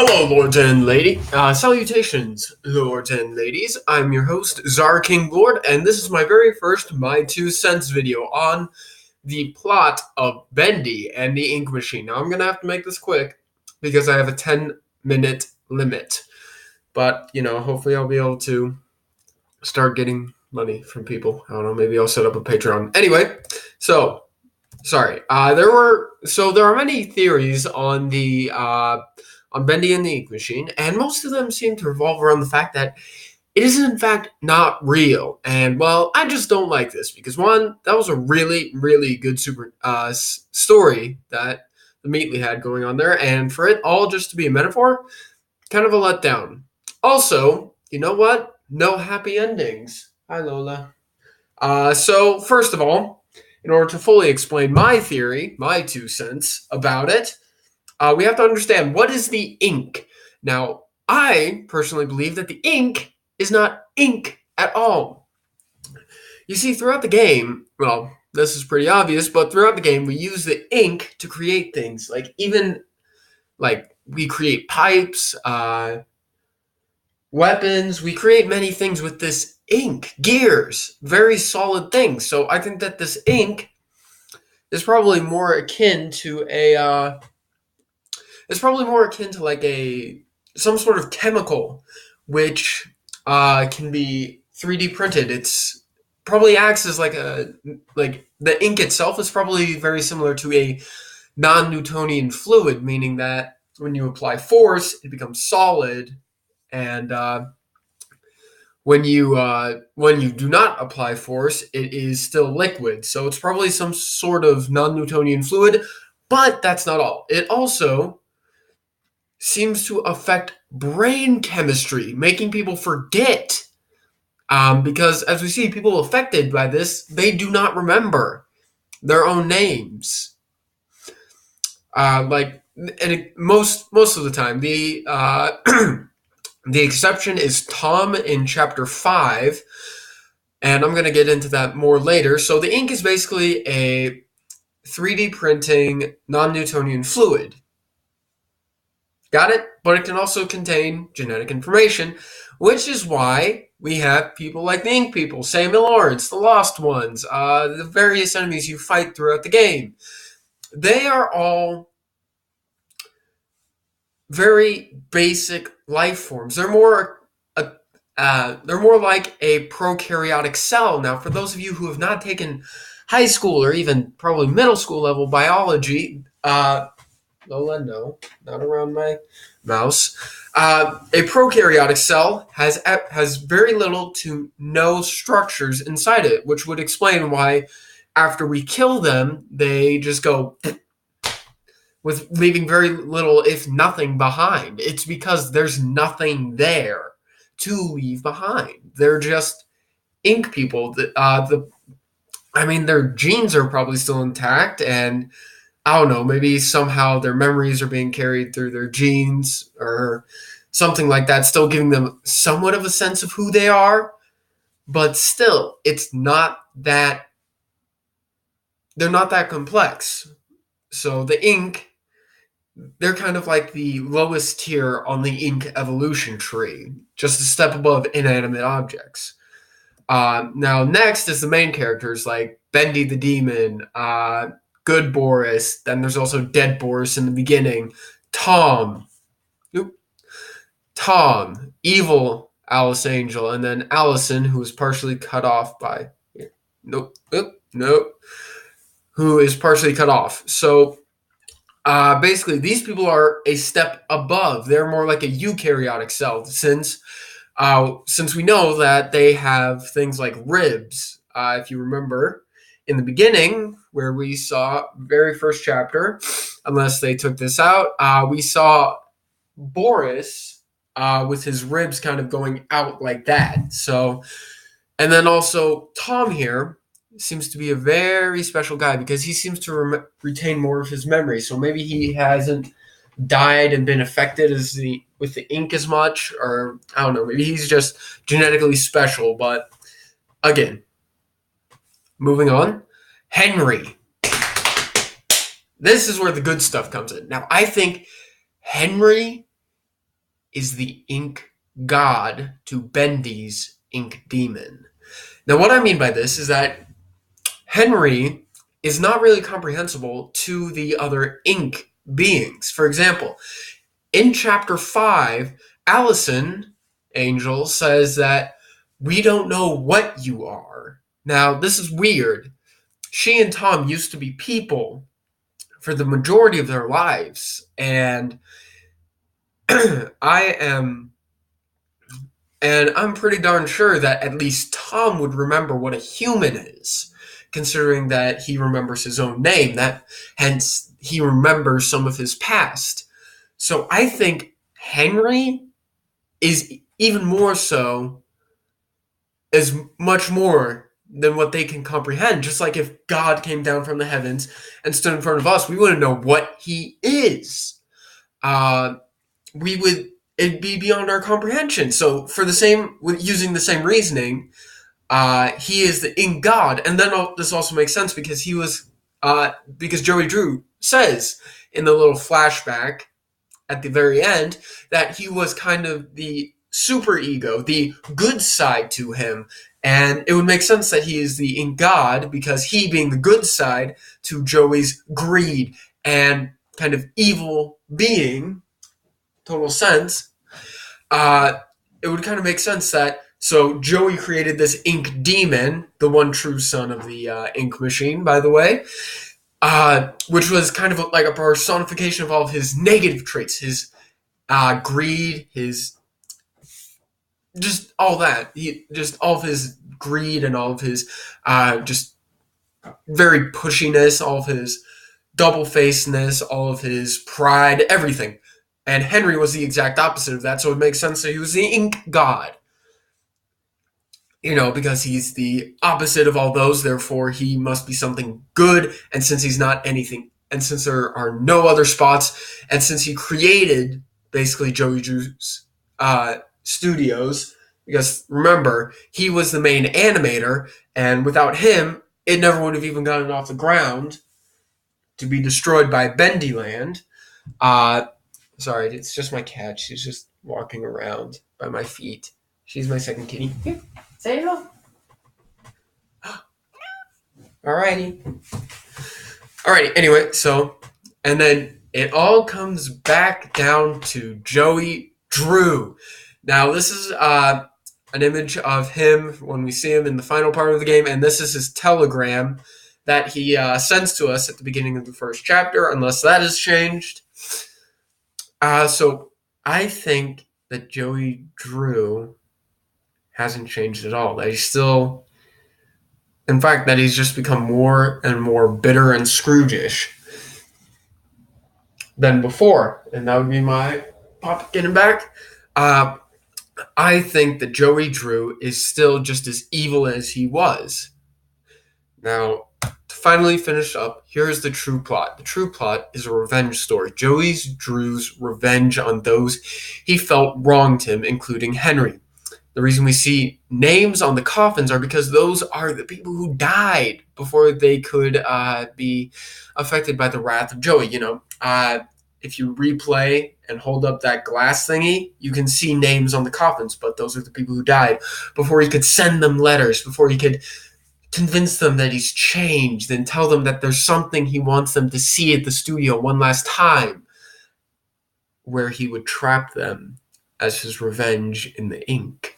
Hello, lords and salutations, lords and ladies. I'm your host, Czar King Lord, and this is my very first My Two Cents video on the plot of Bendy and the Ink Machine. Now, I'm going to have to make this quick because I have a 10-minute limit. But, hopefully I'll be able to start getting money from people. I don't know, maybe I'll set up a Patreon. Anyway, sorry. There are many theories on on Bendy and the Ink Machine, and most of them seem to revolve around the fact that it is in fact not real. And well, I just don't like this because one, that was a really, really good story that the Meatly had going on there, and for it all just to be a metaphor, kind of a letdown. Also, you know what? No happy endings. Hi, Lola. So first of all, in order to fully explain my theory, my 2 cents about it, we have to understand what is the ink. Now, I personally believe that the ink is not ink at all. You see, throughout the game, well, this is pretty obvious, but throughout the game, we use the ink to create things. Like we create pipes, weapons. We create many things with this ink, gears, very solid things. So I think that this ink is probably more akin to like some sort of chemical, which can be 3D printed. It's probably acts as like the ink itself is probably very similar to a non-Newtonian fluid, meaning that when you apply force, it becomes solid, and when you do not apply force, it is still liquid. So it's probably some sort of non-Newtonian fluid, but that's not all. It also seems to affect brain chemistry, making people forget. Because as we see, people affected by this, they do not remember their own names. Most of the time, the the exception is Tom in chapter 5, and I'm going to get into that more later. So the ink is basically a 3D printing non-Newtonian fluid. Got it? But it can also contain genetic information, which is why we have people like the Ink People, Samuel Lawrence, the Lost Ones, the various enemies you fight throughout the game. They are all very basic life forms. They're more like a prokaryotic cell. Now, for those of you who have not taken high school or even probably middle school level biology, Lola, no, not around my mouse. A prokaryotic cell has very little to no structures inside it, which would explain why after we kill them, they just go with leaving very little, if nothing, behind. It's because there's nothing there to leave behind. They're just ink people. Their genes are probably still intact, and I don't know, maybe somehow their memories are being carried through their genes or something like that, still giving them somewhat of a sense of who they are. But still, they're not that complex. So the ink, they're kind of like the lowest tier on the ink evolution tree, just a step above inanimate objects. Now, next is the main characters like Bendy the Demon, Good Boris, then there's also Dead Boris in the beginning, Tom, Evil Alice Angel, and then Allison, who is partially cut off by, who is partially cut off. So basically, these people are a step above. They're more like a eukaryotic cell, since we know that they have things like ribs. If you remember, in the beginning, where we saw very first chapter, unless they took this out, we saw Boris with his ribs kind of going out like that. So, and then also Tom here seems to be a very special guy because he seems to retain more of his memory. So maybe he hasn't died and been affected with the ink as much, or I don't know, maybe he's just genetically special. But again, moving on, Henry. This is where the good stuff comes in. Now, I think Henry is the ink god to Bendy's ink demon. Now, what I mean by this is that Henry is not really comprehensible to the other ink beings. For example, in chapter 5, Allison, Angel, says that we don't know what you are. Now, this is weird. She and Tom used to be people for the majority of their lives, and I am and I'm pretty darn sure that at least Tom would remember what a human is, considering that he remembers his own name, that hence he remembers some of his past. So I think Henry is even more so, is much more than what they can comprehend. Just like if God came down from the heavens and stood in front of us, we wouldn't know what he is. It'd be beyond our comprehension. So for using the same reasoning, he is the ink god. And then this also makes sense because because Joey Drew says in the little flashback at the very end that he was kind of the super ego, the good side to him. And it would make sense that he is the ink god because he being the good side to Joey's greed and kind of evil being, total sense. It would kind of make sense that so Joey created this ink demon, the one true son of the ink machine, by the way, which was kind of like a personification of all of his negative traits, his greed, his just all that, just all of his greed and all of his just very pushiness, all of his double-facedness, all of his pride, everything. And Henry was the exact opposite of that, so it makes sense that he was the ink god. Because he's the opposite of all those, therefore he must be something good, and since he's not anything, and since there are no other spots, and since he created, basically, Joey Drew's studios, because remember, he was the main animator, and without him, it never would have even gotten off the ground to be destroyed by Bendy Land. Sorry, it's just my cat. She's just walking around by my feet. She's my second kitty. Here, say hello. Alrighty. Anyway, and then it all comes back down to Joey Drew. Now, this is an image of him when we see him in the final part of the game, and this is his telegram that he sends to us at the beginning of the first chapter, unless that has changed. So I think that Joey Drew hasn't changed at all. That he's still, in fact, that he's just become more and more bitter and Scrooge-ish than before. And that would be my pop getting back. I think that Joey Drew is still just as evil as he was. Now, to finally finish up, here's the true plot. The true plot is a revenge story. Joey Drew's revenge on those he felt wronged him, including Henry. The reason we see names on the coffins are because those are the people who died before they could be affected by the wrath of Joey. If you replay and hold up that glass thingy, you can see names on the coffins, but those are the people who died before he could send them letters, before he could convince them that he's changed and tell them that there's something he wants them to see at the studio one last time, where he would trap them as his revenge in the ink.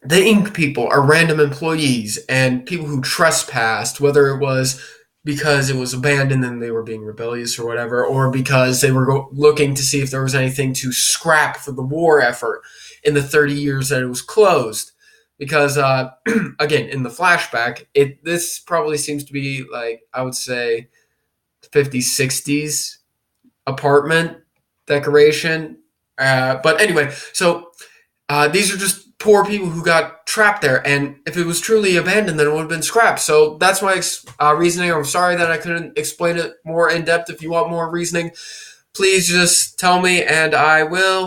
The ink people are random employees and people who trespassed, whether it was because it was abandoned and they were being rebellious or whatever, or because they were looking to see if there was anything to scrap for the war effort in the 30 years that it was closed. Because, again, in the flashback, this probably seems to be, like, I would say, 50s, 60s apartment decoration. But anyway, so these are just poor people who got trapped there, and if it was truly abandoned, then it would have been scrapped. So that's my reasoning. I'm sorry that I couldn't explain it more in depth. If you want more reasoning, please just tell me, and I will.